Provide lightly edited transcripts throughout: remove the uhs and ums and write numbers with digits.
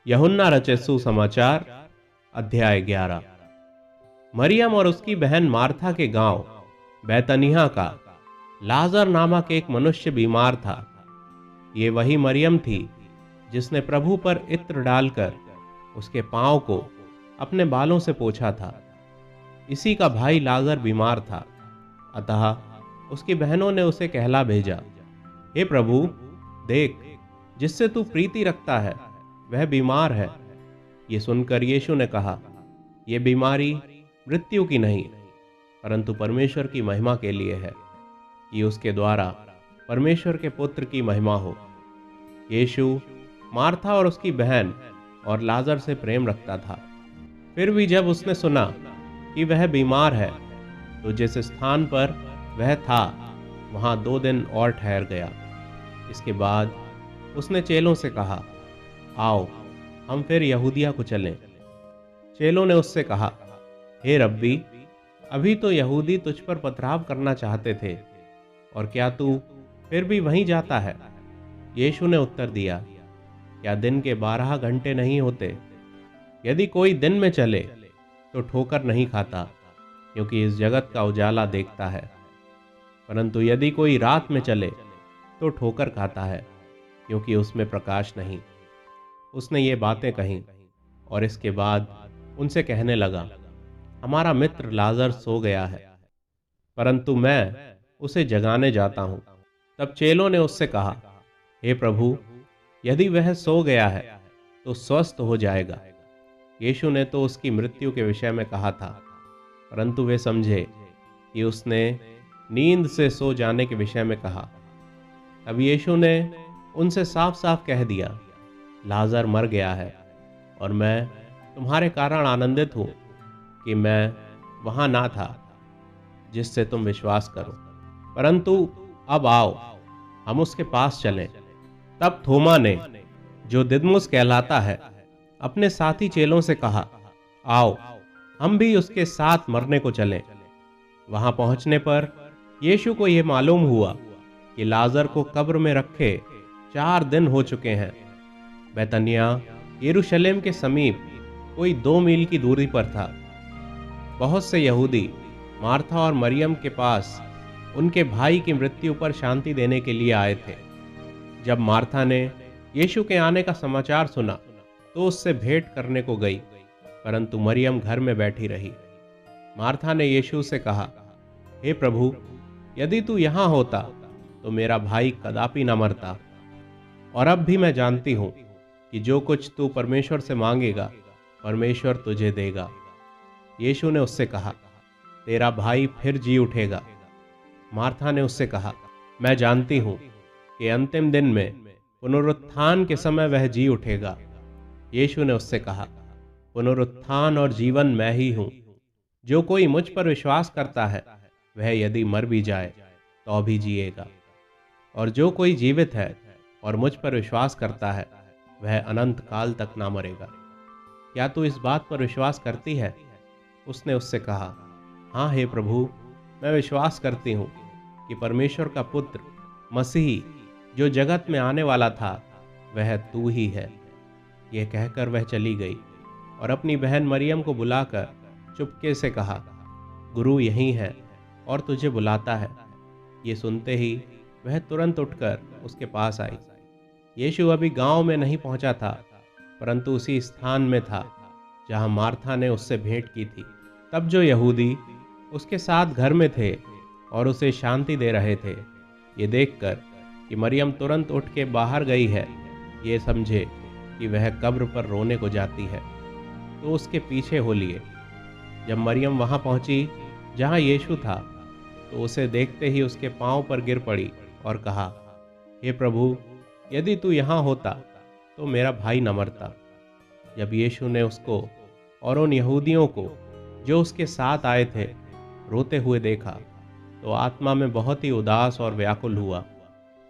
यूहन्ना रचित सुसमाचार अध्याय 11। मरियम और उसकी बहन मार्था के गांव बैतनिय्याह का लाजर नामक एक मनुष्य बीमार था। ये वही मरियम थी जिसने प्रभु पर इत्र डालकर उसके पांव को अपने बालों से पोंछा था। इसी का भाई लाजर बीमार था, अतः उसकी बहनों ने उसे कहला भेजा, हे प्रभु, देख, जिससे तू प्रीति रखता है वह बीमार है। ये सुनकर यीशु ने कहा, यह बीमारी मृत्यु की नहीं, परंतु परमेश्वर की महिमा के लिए है, कि उसके द्वारा परमेश्वर के पुत्र की महिमा हो। यीशु मार्था और उसकी बहन और लाजर से प्रेम रखता था। फिर भी जब उसने सुना कि वह बीमार है, तो जिस स्थान पर वह था वहां 2 दिन और ठहर गया। इसके बाद उसने चेलों से कहा, आओ हम फिर यहूदिया को चलें। चेलों ने उससे कहा, हे रब्बी, अभी तो यहूदी तुझ पर पथराव करना चाहते थे, और क्या तू फिर भी वहीं जाता है? यीशु ने उत्तर दिया, क्या दिन के 12 घंटे नहीं होते? यदि कोई दिन में चले तो ठोकर नहीं खाता, क्योंकि इस जगत का उजाला देखता है, परंतु यदि कोई रात में चले तो ठोकर खाता है, क्योंकि उसमें प्रकाश नहीं। उसने ये बातें कहीं और इसके बाद उनसे कहने लगा, हमारा मित्र लाजर सो गया है, परंतु मैं उसे जगाने जाता हूँ। तब चेलों ने उससे कहा, हे प्रभु, यदि वह सो गया है तो स्वस्थ हो जाएगा। यीशु ने तो उसकी मृत्यु के विषय में कहा था, परंतु वे समझे कि उसने नींद से सो जाने के विषय में कहा। तब यीशु ने उनसे साफ साफ कह दिया, लाजर मर गया है, और मैं तुम्हारे कारण आनंदित हूँ कि मैं वहां ना था, जिससे तुम विश्वास करो। परंतु अब आओ हम उसके पास चलें। तब थोमा ने, जो दिदमुस कहलाता है, अपने साथी चेलों से कहा, आओ हम भी उसके साथ मरने को चलें। वहां पहुंचने पर यीशु को यह मालूम हुआ कि लाजर को कब्र में रखे 4 दिन हो चुके हैं। बैतनिय्याह यरूशलेम के समीप कोई 2 मील की दूरी पर था। बहुत से यहूदी मार्था और मरियम के पास उनके भाई की मृत्यु पर शांति देने के लिए आए थे। जब मार्था ने यीशु के आने का समाचार सुना तो उससे भेंट करने को गई, परंतु मरियम घर में बैठी रही। मार्था ने यीशु से कहा, हे प्रभु, यदि तू यहाँ होता तो मेरा भाई कदापि न मरता। और अब भी मैं जानती हूँ कि जो कुछ तू परमेश्वर से मांगेगा परमेश्वर तुझे देगा। यीशु ने उससे कहा, तेरा भाई फिर जी उठेगा। मार्था ने उससे कहा, मैं जानती हूँ कि अंतिम दिन में पुनरुत्थान के समय वह जी उठेगा। यीशु ने उससे कहा, पुनरुत्थान और जीवन मैं ही हूँ। जो कोई मुझ पर विश्वास करता है वह यदि मर भी जाए तो भी जिएगा, और जो कोई जीवित है और मुझ पर विश्वास करता है वह अनंत काल तक ना मरेगा। क्या तू इस बात पर विश्वास करती है? उसने उससे कहा, हाँ हे प्रभु, मैं विश्वास करती हूँ कि परमेश्वर का पुत्र मसीही जो जगत में आने वाला था वह तू ही है। यह कहकर वह चली गई और अपनी बहन मरियम को बुलाकर चुपके से कहा, गुरु यहीं है और तुझे बुलाता है। ये सुनते ही वह तुरंत उठकर उसके पास आई। यीशु अभी गांव में नहीं पहुंचा था, परंतु उसी स्थान में था जहां मार्था ने उससे भेंट की थी। तब जो यहूदी उसके साथ घर में थे और उसे शांति दे रहे थे, ये देखकर कि मरियम तुरंत उठ के बाहर गई है, ये समझे कि वह कब्र पर रोने को जाती है, तो उसके पीछे हो लिए। जब मरियम वहां पहुंची जहां यीशु था, तो उसे देखते ही उसके पांव पर गिर पड़ी और कहा, हे प्रभु, यदि तू यहाँ होता तो मेरा भाई न मरता। जब यीशु ने उसको और उन यहूदियों को जो उसके साथ आए थे रोते हुए देखा, तो आत्मा में बहुत ही उदास और व्याकुल हुआ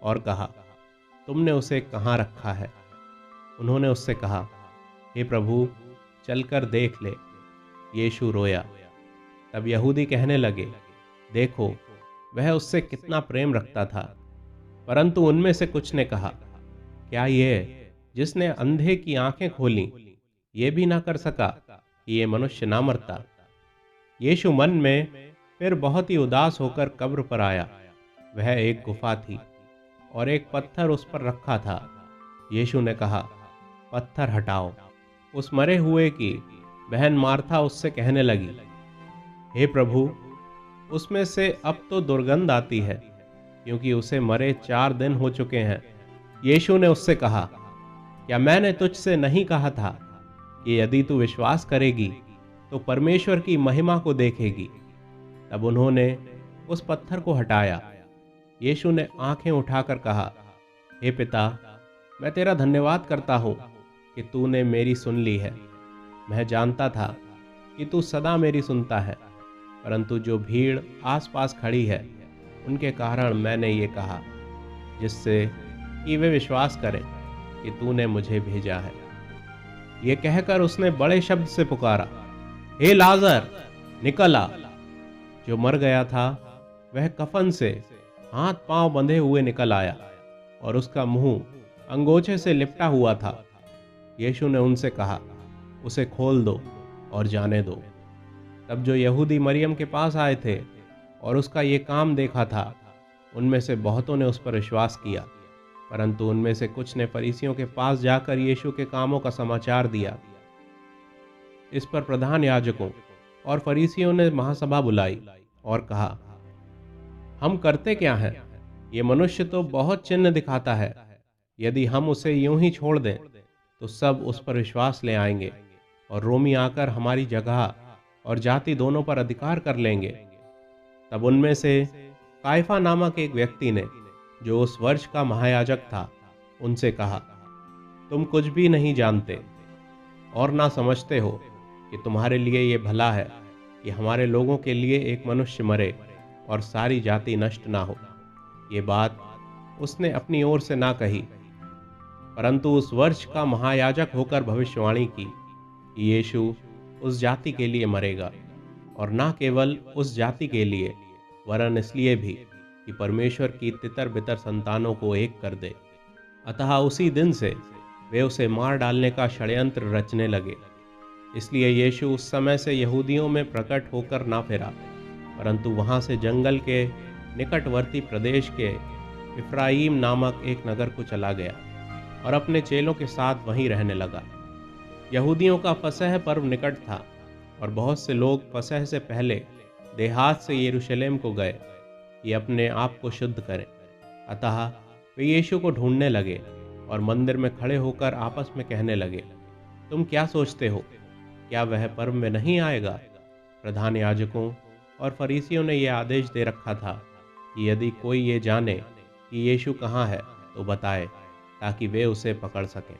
और कहा, तुमने उसे कहाँ रखा है? उन्होंने उससे कहा, हे प्रभु, चलकर देख ले। यीशु रोया। तब यहूदी कहने लगे, देखो, वह उससे कितना प्रेम रखता था। परंतु उनमें से कुछ ने कहा, क्या ये जिसने अंधे की आंखें खोली, ये भी ना कर सका कि ये मनुष्य ना मरता। यीशु मन में फिर बहुत ही उदास होकर कब्र पर आया। वह एक गुफा थी और एक पत्थर उस पर रखा था। यीशु ने कहा, पत्थर हटाओ। उस मरे हुए की बहन मार्था उससे कहने लगी, हे प्रभु, उसमें से अब तो दुर्गंध आती है, क्योंकि उसे मरे 4 दिन हो चुके हैं। यीशु ने उससे कहा, क्या मैंने तुझसे नहीं कहा था कि यदि तू विश्वास करेगी तो परमेश्वर की महिमा को देखेगी। तब उन्होंने उस पत्थर को हटाया। यीशु ने आंखें उठाकर कहा, हे पिता, मैं तेरा धन्यवाद करता हूँ कि तूने मेरी सुन ली है। मैं जानता था कि तू सदा मेरी सुनता है, परंतु जो भीड़ आसपास खड़ी है उनके कारण मैंने ये कहा, जिससे कि वे विश्वास करें कि तूने मुझे भेजा है। ये कहकर उसने बड़े शब्द से पुकारा, हे लाजर, निकल आ। जो मर गया था वह कफन से हाथ पांव बंधे हुए निकल आया और उसका मुंह अंगोछे से लिपटा हुआ था। यीशु ने उनसे कहा, उसे खोल दो और जाने दो। तब जो यहूदी मरियम के पास आए थे और उसका ये काम देखा था, उनमें से बहुतों ने उस पर विश्वास किया, परंतु उनमें से कुछ ने फरीसियों के पास जाकर यीशु के कामों का समाचार दिया। इस पर प्रधान याजकों और फरीसियों ने महासभा बुलाई और कहा, हम करते क्या हैं? ये मनुष्य तो बहुत चिन्ह दिखाता है। यदि हम उसे यूं ही छोड़ दें तो सब उस पर विश्वास ले आएंगे और रोमी आकर हमारी जगह और जाति दोनों पर अधिकार कर लेंगे। तब उनमें से कायफा नामक एक व्यक्ति ने, जो उस वर्ष का महायाजक था, उनसे कहा, तुम कुछ भी नहीं जानते और ना समझते हो कि तुम्हारे लिए ये भला है कि हमारे लोगों के लिए एक मनुष्य मरे और सारी जाति नष्ट ना हो। ये बात उसने अपनी ओर से ना कही, परंतु उस वर्ष का महायाजक होकर भविष्यवाणी की कि यीशु उस जाति के लिए मरेगा, और ना केवल उस जाति के लिए, वरन इसलिए भी कि परमेश्वर की तितर बितर संतानों को एक कर दे। अतः उसी दिन से वे उसे मार डालने का षड्यंत्र रचने लगे। इसलिए यीशु उस समय से यहूदियों में प्रकट होकर ना फिरा, परंतु वहां से जंगल के निकटवर्ती प्रदेश के इफ्राईम नामक एक नगर को चला गया और अपने चेलों के साथ वहीं रहने लगा। यहूदियों का फसह पर्व निकट था और बहुत से लोग फसह से पहले देहात से यरूशलेम को गए कि अपने आप को शुद्ध करें। अतः वे यीशु को ढूंढने लगे और मंदिर में खड़े होकर आपस में कहने लगे, तुम क्या सोचते हो, क्या वह पर्व में नहीं आएगा? प्रधान याजकों और फरीसियों ने यह आदेश दे रखा था कि यदि कोई ये जाने कि यीशु कहाँ है तो बताए, ताकि वे उसे पकड़ सकें।